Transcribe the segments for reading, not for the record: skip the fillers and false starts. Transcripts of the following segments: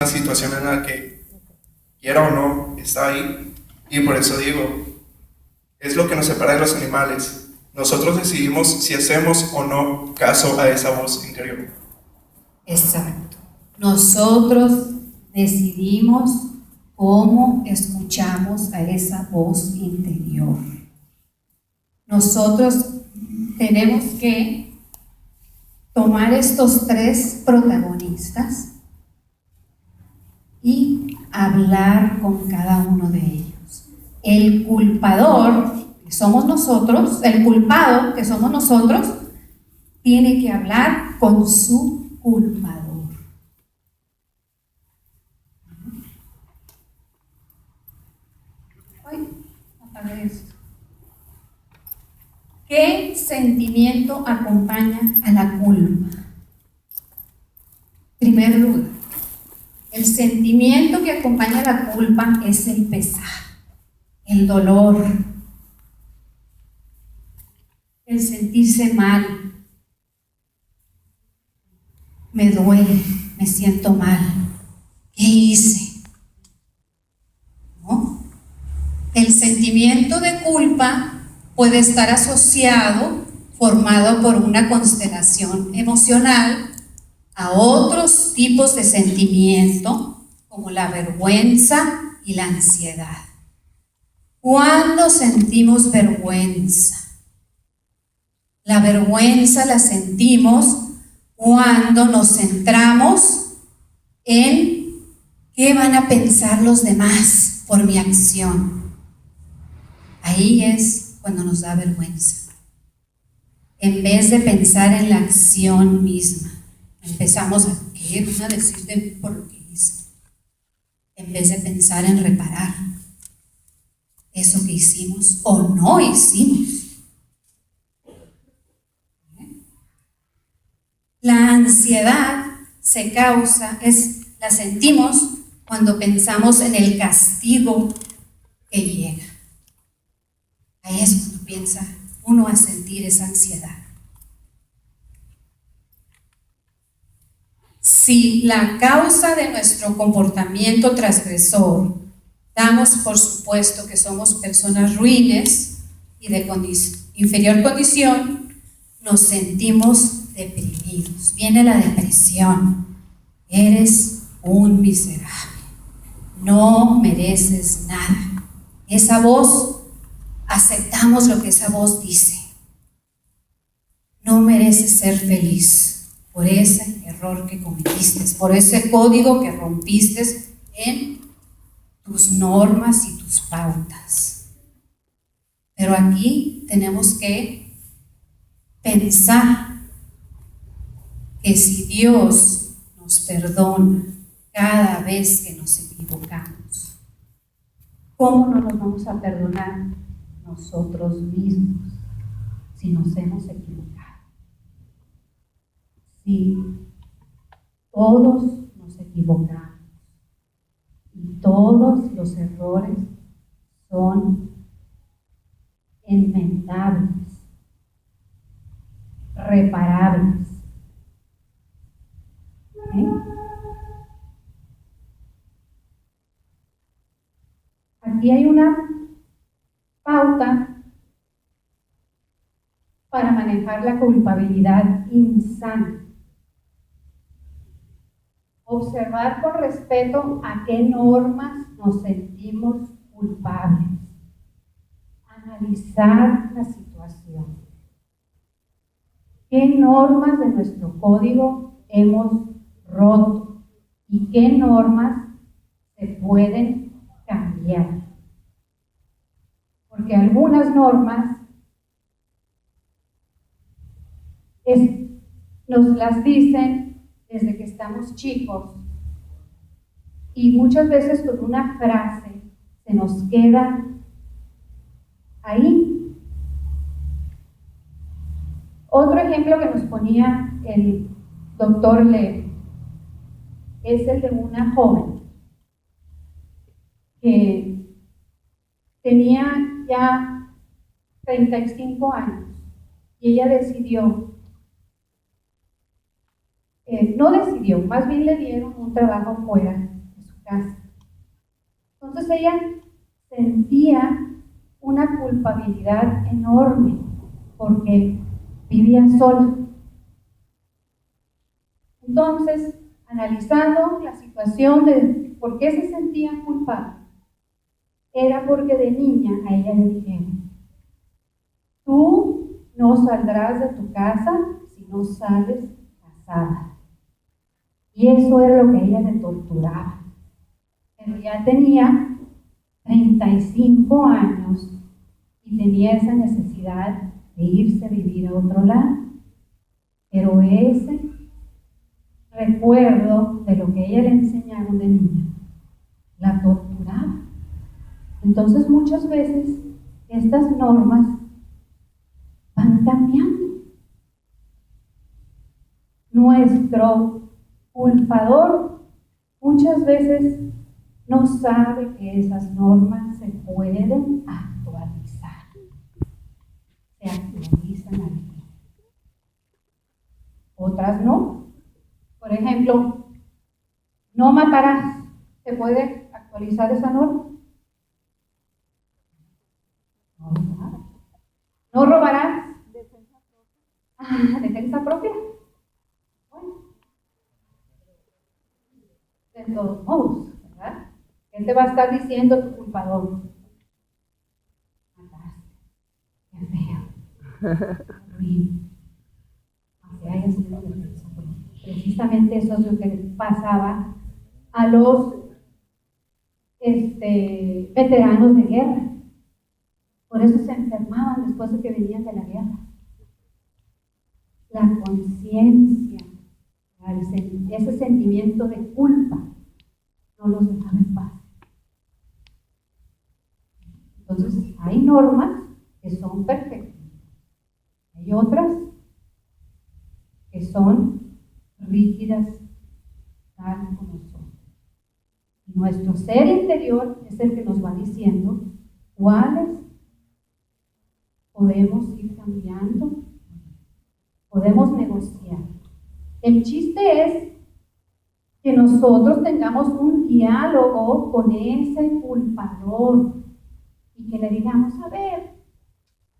situación en la que, quiera o no, está ahí. Y por eso digo, es lo que nos separa de los animales. Nosotros decidimos si hacemos o no caso a esa voz interior. Exacto. Nosotros decidimos cómo escuchamos a esa voz interior. Nosotros tenemos que tomar estos tres protagonistas y hablar con cada uno de ellos. El culpador, que somos nosotros, el culpado, que somos nosotros, tiene que hablar con su culpador. Ay, apagué esto. ¿Qué sentimiento acompaña a la culpa? En primer lugar, el sentimiento que acompaña a la culpa es el pesar, el dolor, el sentirse mal. Me duele, me siento mal. ¿Qué hice? ¿No? El sentimiento de culpa puede estar asociado, formado por una constelación emocional, a otros tipos de sentimiento, como la vergüenza y la ansiedad. ¿Cuándo sentimos vergüenza? La vergüenza la sentimos cuando nos centramos en qué van a pensar los demás por mi acción. Ahí es cuando nos da vergüenza. En vez de pensar en la acción misma, empezamos a ¿qué van a decir de mí por lo que hice? En vez de pensar en reparar eso que hicimos o no hicimos. La ansiedad la sentimos cuando pensamos en el castigo que llega. Ahí es cuando piensa uno a sentir esa ansiedad. Si la causa de nuestro comportamiento transgresor damos por supuesto que somos personas ruines y de inferior condición, nos sentimos deprimidos. Viene la depresión. Eres un miserable. No mereces nada. Esa voz, aceptamos lo que esa voz dice. No mereces ser feliz por ese error que cometiste, por ese código que rompiste en tus normas y tus pautas. Pero aquí tenemos que pensar que si Dios nos perdona cada vez que nos equivocamos, ¿cómo no nos vamos a perdonar nosotros mismos si nos hemos equivocado? Sí, todos nos equivocamos y todos los errores son enmendables, reparables. Aquí hay una pauta para manejar la culpabilidad insana. Observar con respeto a qué normas nos sentimos culpables. Analizar la situación. ¿Qué normas de nuestro código hemos roto? ¿Y qué normas se pueden cambiar? Porque algunas normas nos las dicen desde que estamos chicos y muchas veces con una frase se nos queda ahí. Otro ejemplo que nos ponía el doctor Lev es el de una joven que tenía ya 35 años y ella más bien le dieron un trabajo fuera casa. Entonces ella sentía una culpabilidad enorme porque vivía sola. Entonces, analizando la situación de por qué se sentía culpable, era porque de niña a ella le dijeron: tú no saldrás de tu casa si no sales casada. Y eso era lo que a ella le torturaba. Pero ya tenía 35 años y tenía esa necesidad de irse a vivir a otro lado. Pero ese recuerdo de lo que ella le enseñaron de niña la torturaba. Entonces muchas veces estas normas van cambiando. Nuestro culpador muchas veces no sabe que esas normas se pueden actualizar, se actualizan aquí. Otras no. Por ejemplo, no matarás. ¿Se puede actualizar esa norma? No, nada. No robarás. Defensa propia. Bueno, de todos modos, ¿verdad? ¿Qué te va a estar diciendo tu culpador? Mataste. Qué feo. Horrible. Aunque haya sido defensa propia. Precisamente eso es lo que les pasaba a los veteranos de guerra. Por eso se enfermaban después de que venían de la guerra. La conciencia, ese sentimiento de culpa, no los dejaba en paz. Entonces, hay normas que son perfectas. Hay otras que son rígidas, tal como son. Y nuestro ser interior es el que nos va diciendo cuáles podemos ir cambiando, podemos negociar. El chiste es que nosotros tengamos un diálogo con ese culpador y que le digamos: a ver,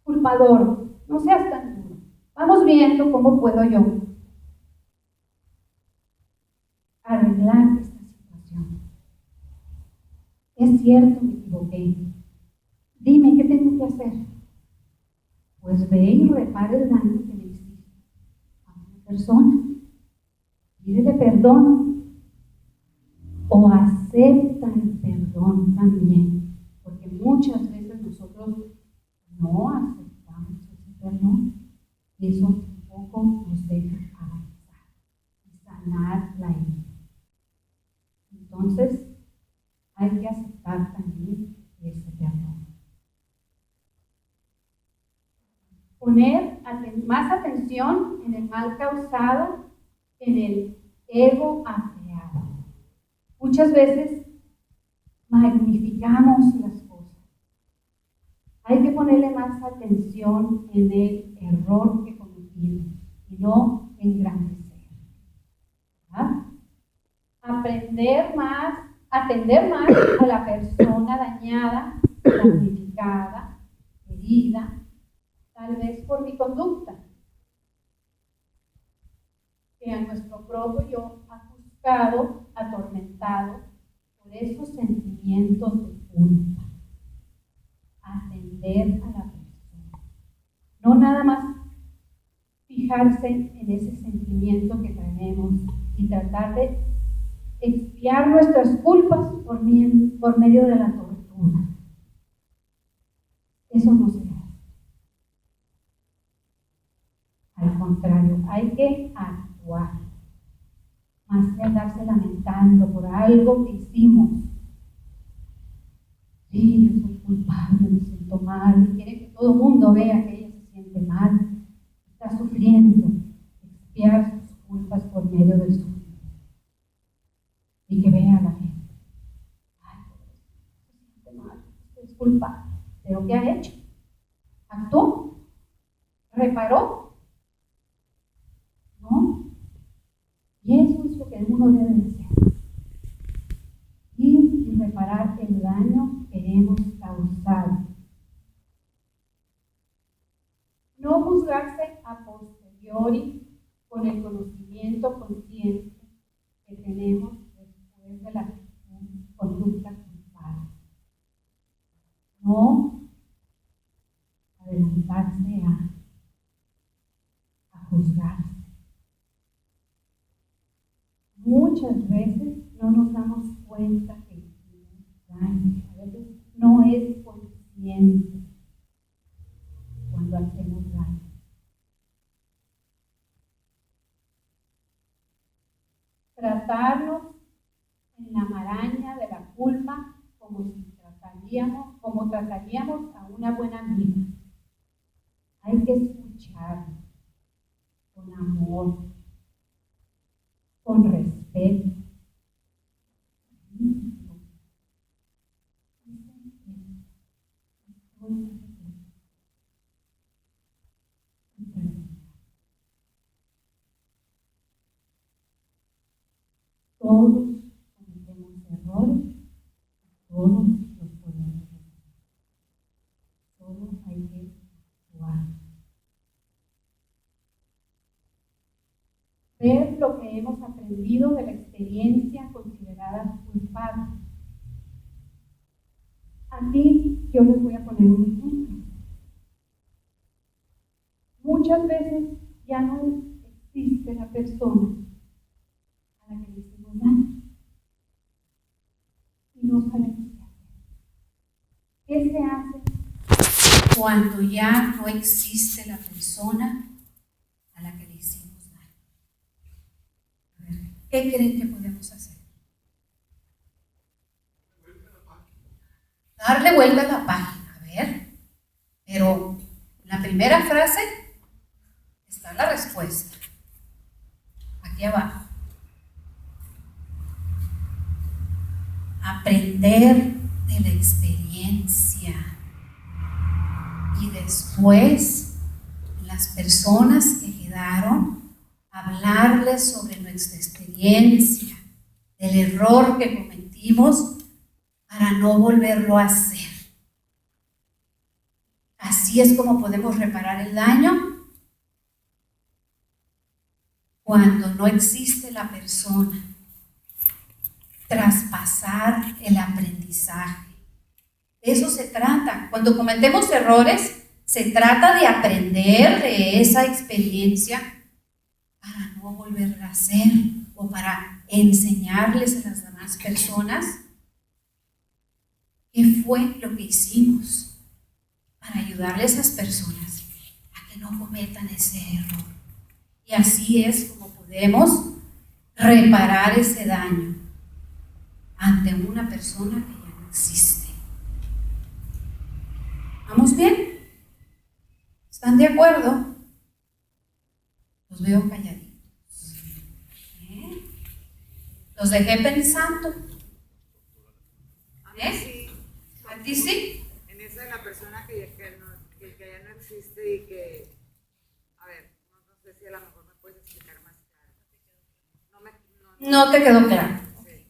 culpador, no seas tan duro, vamos viendo cómo puedo yo arreglar esta situación. Es cierto, me equivoqué. Dime, ¿qué tengo que hacer? Pues ve y repara el daño que le hiciste a una persona. Pídele perdón o acepta el perdón también, porque muchas veces nosotros no aceptamos ese perdón y eso tampoco nos deja avanzar y sanar la herida. Entonces, hay que aceptar también ese perdón. Poner más atención en el mal causado, en el ego afeado. Muchas veces magnificamos las cosas. Hay que ponerle más atención en el error que cometimos y no engrandecer. ¿Verdad? Atender más a la persona dañada, damnificada, herida, tal vez por mi conducta, que a nuestro propio yo ha buscado, atormentado por esos sentimientos de culpa. Atender a la persona. No nada más fijarse en ese sentimiento que tenemos y tratar de expiar nuestras culpas por medio de la tortura. Eso no se hace. Al contrario, hay que actuar. Más que andarse lamentando por algo que hicimos. Sí, yo soy culpable, me siento mal, y quiere que todo el mundo vea que ella se siente mal, está sufriendo, expiar sus culpas por medio del sufrimiento. Y que vea a la gente: ay, se siente mal, es culpable. ¿Pero qué ha hecho? ¿Actuó? ¿Reparó? ¿No? Y eso es lo que uno debe de hacer. hemos causado. No juzgarse a posteriori con el conocimiento consciente que tenemos después de la conducta culpable. No adelantarse a juzgarse. Muchas veces no nos damos cuenta que hicimos daño. A veces no es consciente cuando hacemos daño. Tratarnos en la maraña de la culpa como trataríamos a una buena amiga. Hay que escucharnos con amor, con respeto. Todos cometemos errores, todos los podemos hacer. Solo hay que actuar. Ver lo que hemos aprendido de la experiencia considerada culpable. Aquí yo les voy a poner un ejemplo. Muchas veces ya no existe la persona a la que le hicimos daño y no sabemos qué hacer. ¿Qué se hace cuando ya no existe la persona a la que le hicimos daño? A ver, ¿qué creen que podemos hacer? Darle vuelta a la página, a ver. Pero en la primera frase está la respuesta. Aquí abajo. Aprender de la experiencia. Y después, las personas que quedaron, hablarles sobre nuestra experiencia, del error que cometimos, para no volverlo a hacer. Así es como podemos reparar el daño cuando no existe la persona. Traspasar el aprendizaje. De eso se trata. Cuando cometemos errores, se trata de aprender de esa experiencia para no volverla a hacer o para enseñarles a las demás personas qué fue lo que hicimos, para ayudarle a esas personas a que no cometan ese error. Y así es como podemos reparar ese daño ante una persona que ya no existe. ¿Vamos bien? ¿Están de acuerdo? Los veo calladitos. Los dejé pensando. ¿A ti sí? En esa de la persona que ya no existe y que, a ver, no sé si a lo mejor me puedes explicar más claro. No te quedó claro. Sí.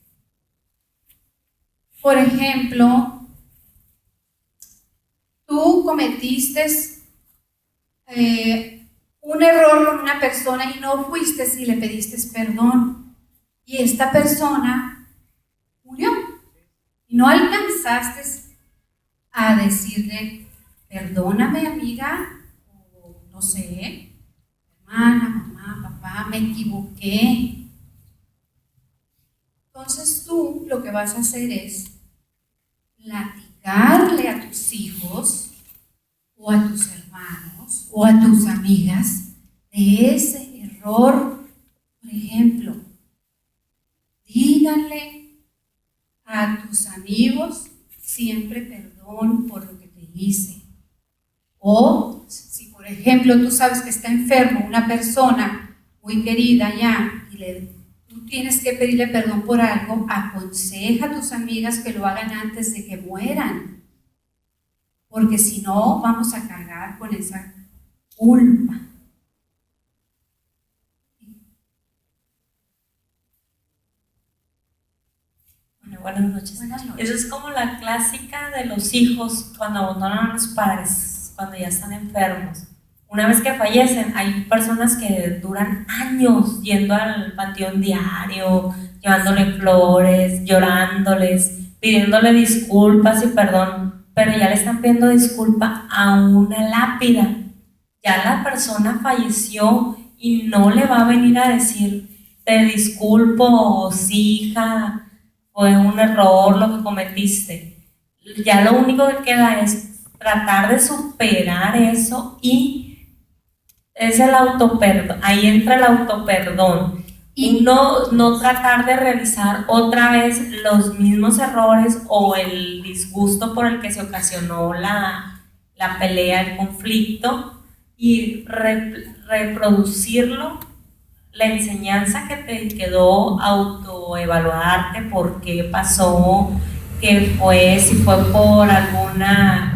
Por ejemplo, tú cometiste un error con una persona y no fuiste y le pediste perdón. Y esta persona murió. Y no alcanzaste a decirle, perdóname, amiga, o no sé, hermana, mamá, papá, me equivoqué. Entonces tú lo que vas a hacer es platicarle a tus hijos o a tus hermanos o a tus amigas de ese error. Por ejemplo, díganle a tus amigos siempre perdón por lo que te hice. O si por ejemplo tú sabes que está enfermo una persona muy querida ya y tú tienes que pedirle perdón por algo, aconseja a tus amigas que lo hagan antes de que mueran, porque si no vamos a cargar con esa culpa. Bueno, buenas noches. Buenas noches. Eso es como la clásica de los hijos cuando abandonan a los padres, cuando ya están enfermos. Una vez que fallecen, hay personas que duran años yendo al panteón diario, llevándole flores, llorándoles, pidiéndole disculpas y perdón, pero ya le están pidiendo disculpa a una lápida. Ya la persona falleció y no le va a venir a decir, te disculpo, sí, hija, fue un error lo que cometiste. Ya lo único que queda es tratar de superar eso y es el autoperdón, ahí entra el autoperdón. Y no tratar de realizar otra vez los mismos errores o el disgusto por el que se ocasionó la pelea, el conflicto, y reproducirlo, la enseñanza que te quedó, autoevaluarte por qué pasó, qué fue, si fue por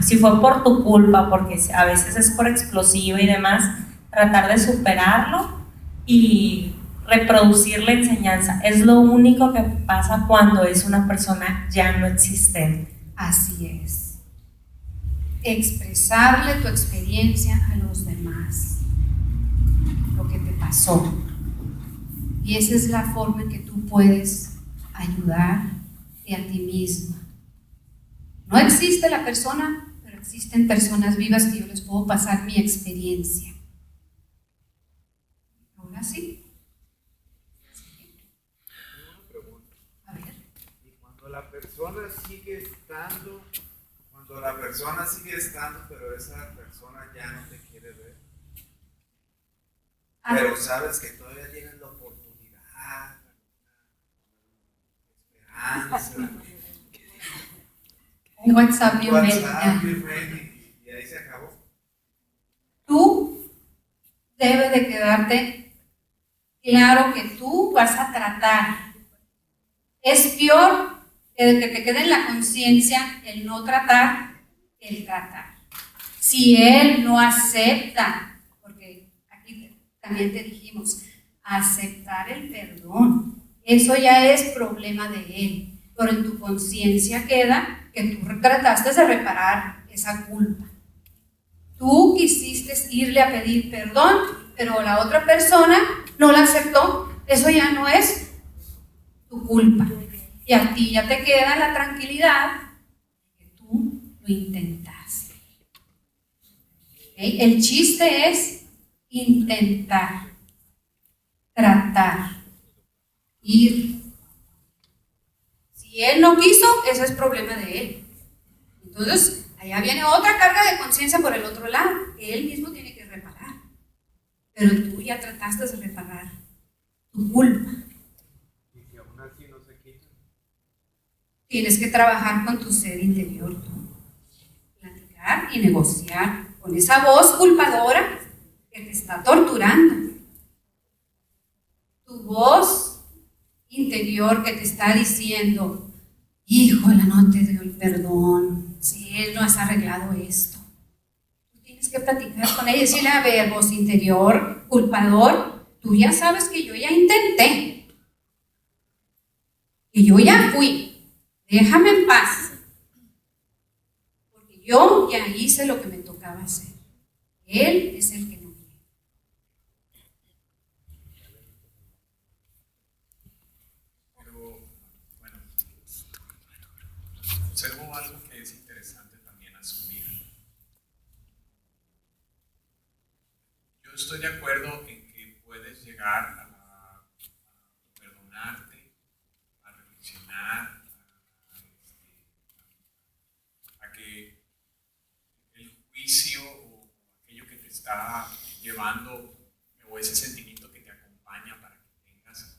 si fue por tu culpa, porque a veces es por explosiva y demás, tratar de superarlo y reproducir la enseñanza. Es lo único que pasa cuando es una persona ya no existente. Así es. Expresarle tu experiencia a los demás, lo que te pasó. Y esa es la forma en que tú puedes ayudarte a ti misma. No existe la persona, pero existen personas vivas que yo les puedo pasar mi experiencia. Ahora sí. Una pregunta. A ver. Y cuando la persona sigue estando, pero esa persona ya no te quiere ver, pero sabes que todavía tienes la oportunidad, esperanza, El WhatsApp y un mail. WhatsApp, y ahí se acabó. Tú debes de quedarte claro que tú vas a tratar. Es peor que te quede en la conciencia el no tratar que el tratar. Si él no acepta, porque aquí también te dijimos, aceptar el perdón, eso ya es problema de él, pero en tu conciencia queda que tú trataste de reparar esa culpa. Tú quisiste irle a pedir perdón, pero la otra persona no la aceptó. Eso ya no es tu culpa. Y a ti ya te queda la tranquilidad de que tú lo intentaste. ¿Okay? El chiste es intentar, tratar, ir. Si él no quiso, ese es problema de él. Entonces, allá viene otra carga de conciencia por el otro lado, que él mismo tiene que reparar. Pero tú ya trataste de reparar tu culpa. Y si aún así no se quita. Tienes que trabajar con tu ser interior, tú. Platicar y negociar con esa voz culpadora que te está torturando. Tu voz interior que te está diciendo, híjole, no te dio el perdón, si él no has arreglado esto. Tú tienes que platicar con ella y decirle, a ver, voz interior, culpador, tú ya sabes que yo ya intenté, que yo ya fui, déjame en paz, porque yo ya hice lo que me tocaba hacer. Él es el que no quiere. Pero, bueno, observo algo que es interesante también asumir. Yo estoy de acuerdo en que puedes llegar a perdonarte, a reflexionar, a que el juicio o aquello que te está llevando o ese sentimiento que te acompaña para que tengas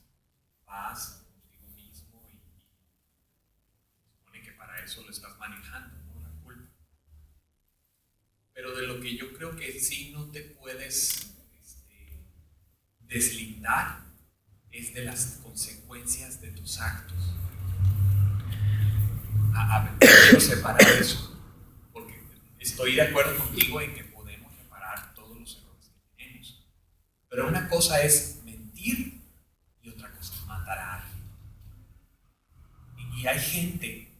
paz contigo mismo y se supone que para eso lo estás manejando, ¿no? La culpa. Pero de lo que yo creo que sí no te puedes deslindar es de las consecuencias de tus actos. A ver, quiero separar eso, porque estoy de acuerdo contigo en que podemos reparar todos los errores que tenemos. Pero una cosa es mentir y otra cosa es matar a alguien. Y hay gente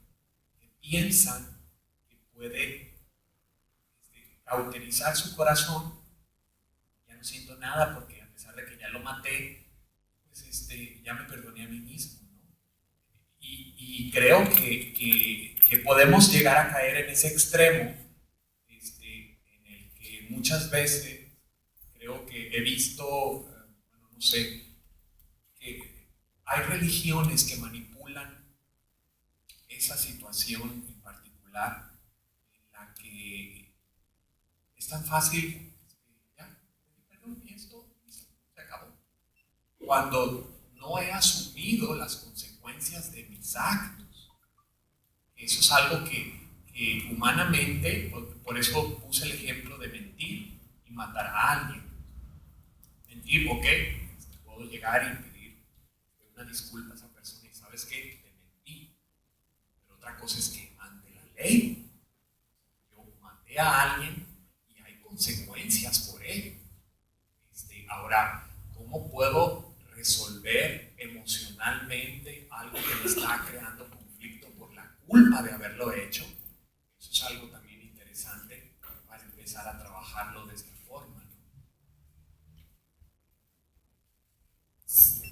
que piensa que puede cauterizar su corazón. Ya no siento nada porque a pesar de que ya lo maté, pues ya me perdoné a mí mismo, ¿no? Y creo que podemos llegar a caer en ese extremo, en el que muchas veces creo que he visto, bueno, no sé, que hay religiones que manipulan esa situación en particular, en la que es tan fácil, ya, perdón, y esto se acabó. Cuando no he asumido las consecuencias de mis actos. Eso es algo que humanamente, por eso puse el ejemplo de mentir y matar a alguien. Mentir, ok, puedo llegar y pedir una disculpa a esa persona y sabes que te mentí. Pero otra cosa es que ante la ley yo maté a alguien y hay consecuencias por ello. Ahora, ¿cómo puedo resolver emocionalmente algo que me está creando conflicto por la culpa de haberlo hecho? Eso es algo también interesante para empezar a trabajarlo de esta forma, ¿no?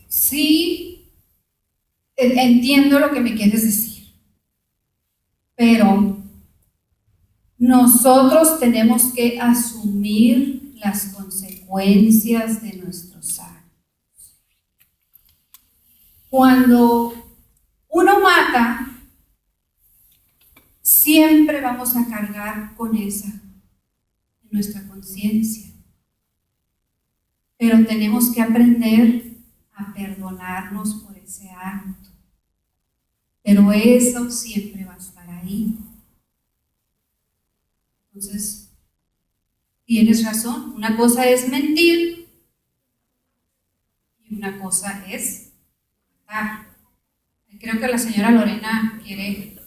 Sí, entiendo lo que me quieres decir, pero nosotros tenemos que asumir las consecuencias de nuestros actos. Cuando uno mata, siempre vamos a cargar con esa en nuestra conciencia. Pero tenemos que aprender a perdonarnos por ese acto. Pero eso siempre va a estar ahí. Entonces, tienes razón. Una cosa es mentir y una cosa es matar. Creo que la señora Lorena quiere.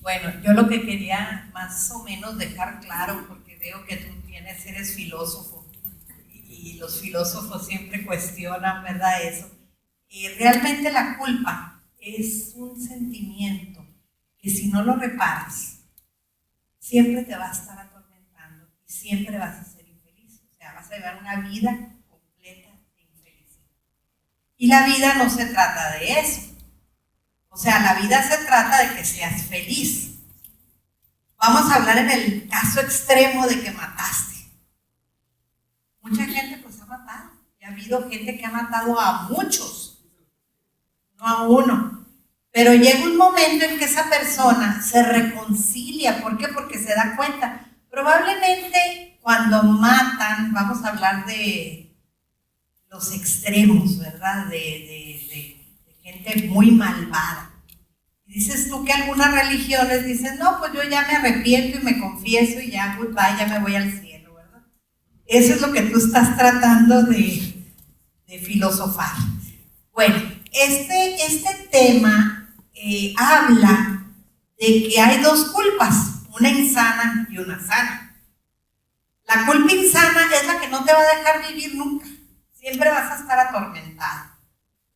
Bueno, yo lo que quería más o menos dejar claro, porque veo que tú eres filósofo, y los filósofos siempre cuestionan, ¿verdad? Eso. Y realmente la culpa es un sentimiento que si no lo reparas, siempre te va a estar atormentando y siempre vas a ser infeliz. O sea, vas a llevar una vida completa de infelicidad. Y la vida no se trata de eso. O sea, la vida se trata de que seas feliz. Vamos a hablar en el caso extremo de que mataste. Mucha gente pues ha matado. Y ha habido gente que ha matado a muchos, no a uno. Pero llega un momento en que esa persona se reconcilia. ¿Por qué? Porque se da cuenta. Probablemente cuando matan, vamos a hablar de los extremos, ¿verdad? De gente muy malvada. Y dices tú que algunas religiones dicen, no, pues yo ya me arrepiento y me confieso y ya, goodbye, ya me voy al cielo, ¿verdad? Eso es lo que tú estás tratando de filosofar. Bueno, este tema habla de que hay dos culpas, una insana y una sana. La culpa insana es la que no te va a dejar vivir nunca. Siempre vas a estar atormentado.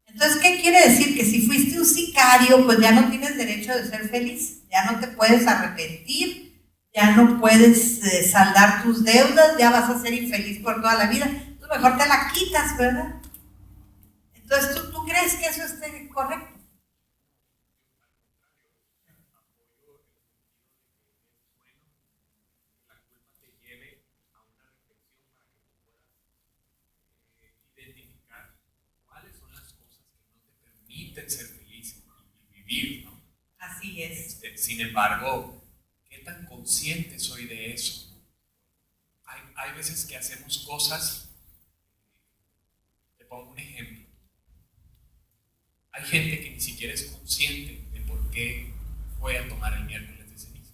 Entonces, ¿qué quiere decir? Que si fuiste un sicario, pues ya no tienes derecho de ser feliz, ya no te puedes arrepentir, ya no puedes saldar tus deudas, ya vas a ser infeliz por toda la vida. Entonces, mejor te la quitas, ¿verdad? Entonces, ¿tú crees que eso esté correcto? Ser feliz y vivir, ¿no? Así es. Sin embargo, ¿qué tan consciente soy de eso? Hay veces que hacemos cosas. Te pongo un ejemplo. Hay gente que ni siquiera es consciente de por qué fue a tomar el miércoles de ceniza.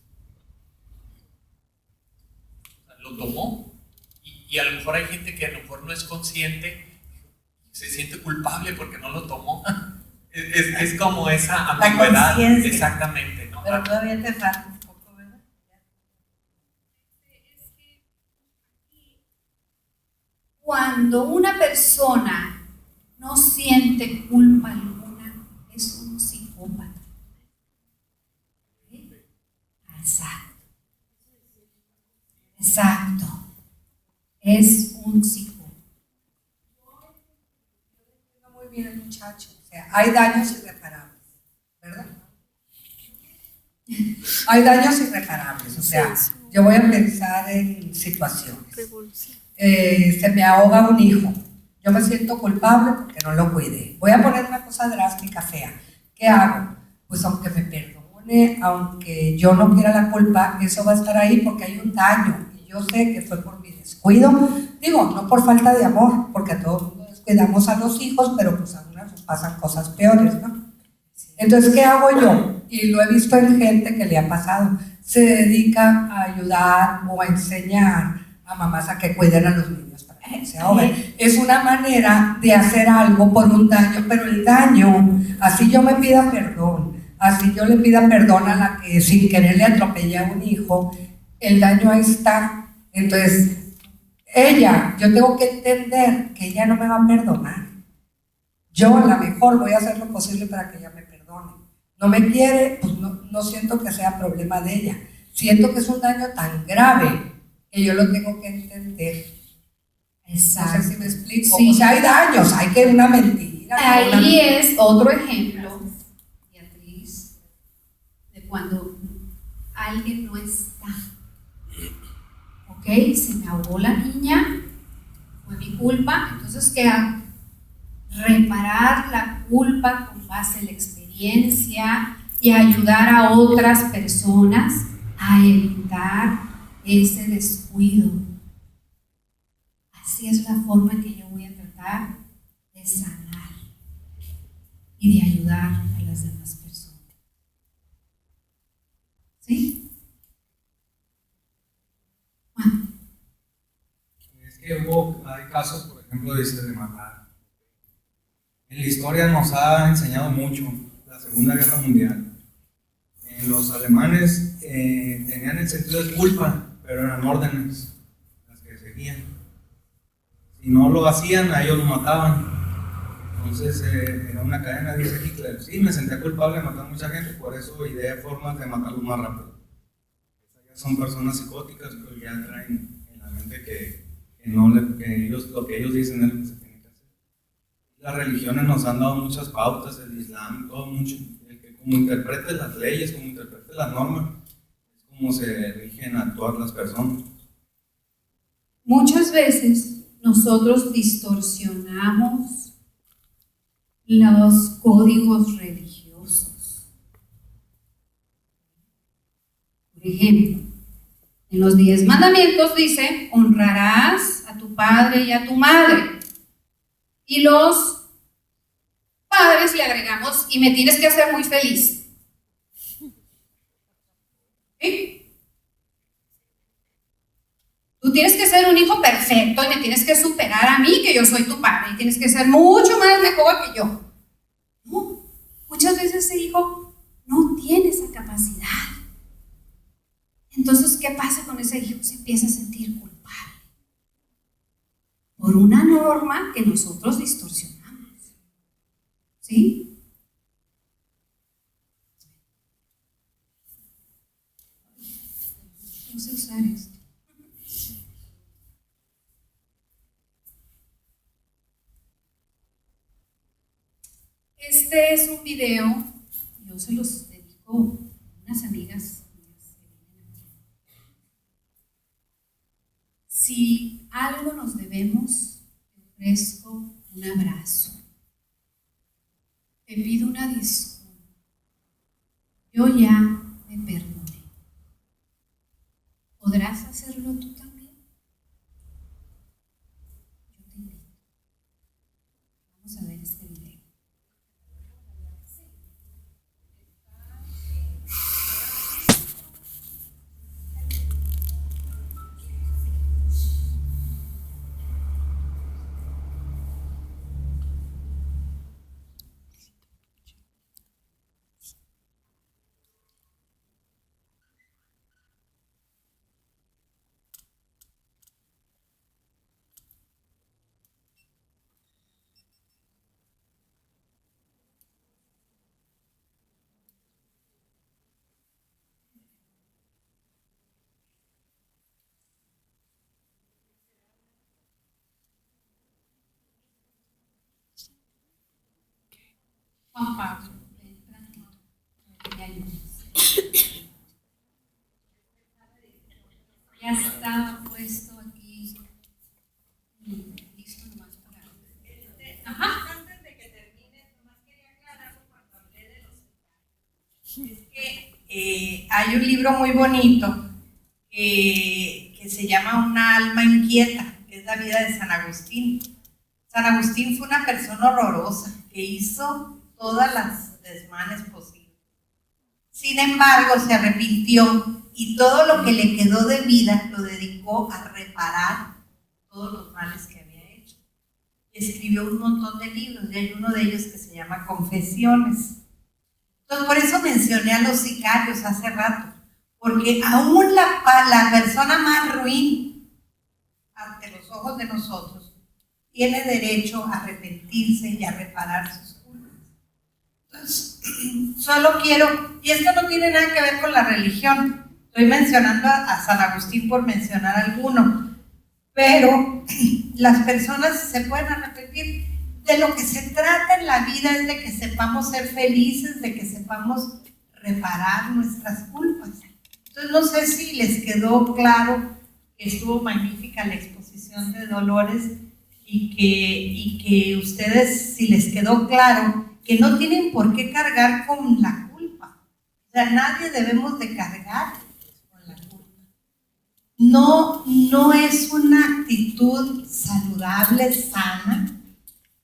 O sea, lo tomó y a lo mejor hay gente que a lo mejor no es consciente y se siente culpable porque no lo tomó. Es como esa ambigüedad. Exactamente, ¿no? Pero todavía te falta un poco, ¿verdad? Cuando una persona no siente culpa alguna, es psicópata. ¿Sí? Exacto. Exacto. Es un psicópata. Muy bien el muchacho. O sea, hay daños irreparables, ¿verdad? Hay daños irreparables. O sea, yo voy a pensar en situaciones. Se me ahoga un hijo. Yo me siento culpable porque no lo cuidé. Voy a poner una cosa drástica, fea. ¿Qué hago? Pues aunque me perdone, aunque yo no quiera la culpa, eso va a estar ahí porque hay un daño. Y yo sé que fue por mi descuido. Digo, no por falta de amor, porque a todos nos descuidamos a los hijos, pero pues a unas nos pasan cosas peores, ¿no? Entonces, ¿qué hago yo? Y lo he visto en gente que le ha pasado. Se dedica a ayudar o a enseñar a mamás a que cuiden a los niños para que se ahoguen. Es una manera de hacer algo por un daño, pero el daño, así yo me pida perdón, así yo le pida perdón a la que sin querer le atropellé a un hijo, el daño ahí está. Entonces, yo tengo que entender que ella no me va a perdonar. Yo a lo mejor voy a hacer lo posible para que ella me perdone. No me quiere, pues no siento que sea problema de ella. Siento que es un daño tan grave que yo lo tengo que entender. Exacto. No sé si me explico. Sí. O sea, hay daños, hay que una mentira. Ahí es otro ejemplo, Beatriz, de cuando alguien no está. Ok, se me ahogó la niña, fue mi culpa, entonces ¿qué hago? Reparar la culpa con base en la experiencia y ayudar a otras personas a evitar ese descuido. Así es la forma en que yo voy a tratar de sanar y de ayudar a las demás personas. ¿Sí? Bueno. Es que hay casos, por ejemplo, de matar. En la historia nos ha enseñado mucho la Segunda Guerra Mundial. Los alemanes tenían el sentido de culpa, pero eran órdenes las que seguían. Si no lo hacían, a ellos lo mataban. Entonces era una cadena, dice Hitler. Sí, me sentía culpable de matar a mucha gente, por eso ideé formas de matarlos más rápido. Ya son personas psicóticas, pero ya traen en la mente que lo que ellos dicen es lo que se tiene que hacer. Las religiones nos han dado muchas pautas, el Islam, todo mucho. El que como interprete las leyes, como interprete las normas, es como se rigen a actuar las personas. Muchas veces nosotros distorsionamos los códigos religiosos. Por ejemplo, en los 10 mandamientos dice, honrarás a tu padre y a tu madre. Y los padres le agregamos, y me tienes que hacer muy feliz. ¿Sí? Tú tienes que ser un hijo perfecto y me tienes que superar a mí, que yo soy tu padre, y tienes que ser mucho más mejor que yo. No, muchas veces ese hijo no tiene esa capacidad. Entonces, ¿qué pasa con ese hijo? Se empieza a sentir culpable por una norma que nosotros distorsionamos. ¿Sí? No sé usar esto. Este es un video, yo se los dedico a unas amigas mías que vienen aquí. Si algo nos debemos, te ofrezco un abrazo. Te pido una disculpa. Yo ya me perdoné. ¿Podrás hacerlo tú también? Yo te invito. Vamos a ver este video. Juan Pablo, ya está puesto aquí. Listo nomás para. Ajá. Antes de que termine, nomás quería aclarar cuando hablé de los sicarios. Es que hay un libro muy bonito que se llama Una alma inquieta, que es la vida de San Agustín. San Agustín fue una persona horrorosa que hizo todas las desmanes posibles. Sin embargo, se arrepintió y todo lo que le quedó de vida lo dedicó a reparar todos los males que había hecho. Escribió un montón de libros y hay uno de ellos que se llama Confesiones. Entonces, por eso mencioné a los sicarios hace rato, porque aún la persona más ruin ante los ojos de nosotros tiene derecho a arrepentirse y a reparar sus culpas. Entonces, solo quiero, y esto no tiene nada que ver con la religión, estoy mencionando a San Agustín por mencionar alguno, pero las personas se pueden arrepentir. De lo que se trata en la vida es de que sepamos ser felices, de que sepamos reparar nuestras culpas. Entonces no sé si les quedó claro que estuvo magnífica la exposición de Dolores y que ustedes, si les quedó claro, que no tienen por qué cargar con la culpa. O sea, nadie debemos de cargar con la culpa. No es una actitud saludable, sana,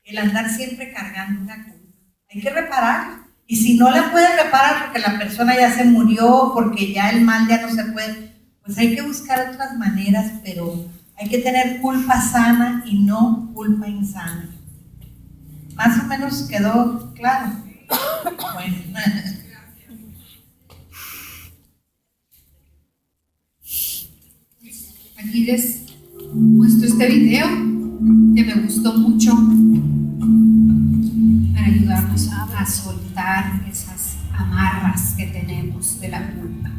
el andar siempre cargando una culpa. Hay que repararla. Y si no la puedes reparar porque la persona ya se murió, porque ya el mal ya no se puede, pues hay que buscar otras maneras, pero hay que tener culpa sana y no culpa insana. Más o menos quedó claro. Bueno. Aquí les muestro este video que me gustó mucho para ayudarnos a soltar esas amarras que tenemos de la culpa.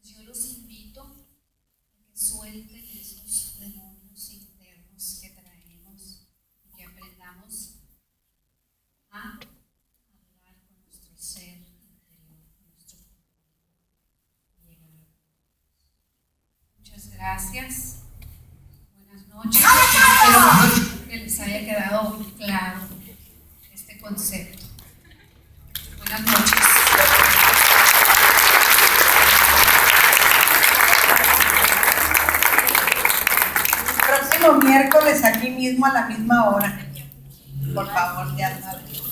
Yo los invito a que suelten esos demonios internos que traemos y que aprendamos a hablar con nuestro ser interior, con nuestro llegar. Muchas gracias. Buenas noches. Espero que les haya quedado claro este concepto. Buenas noches. Próximo miércoles aquí mismo a la misma hora. Por favor, ya saben.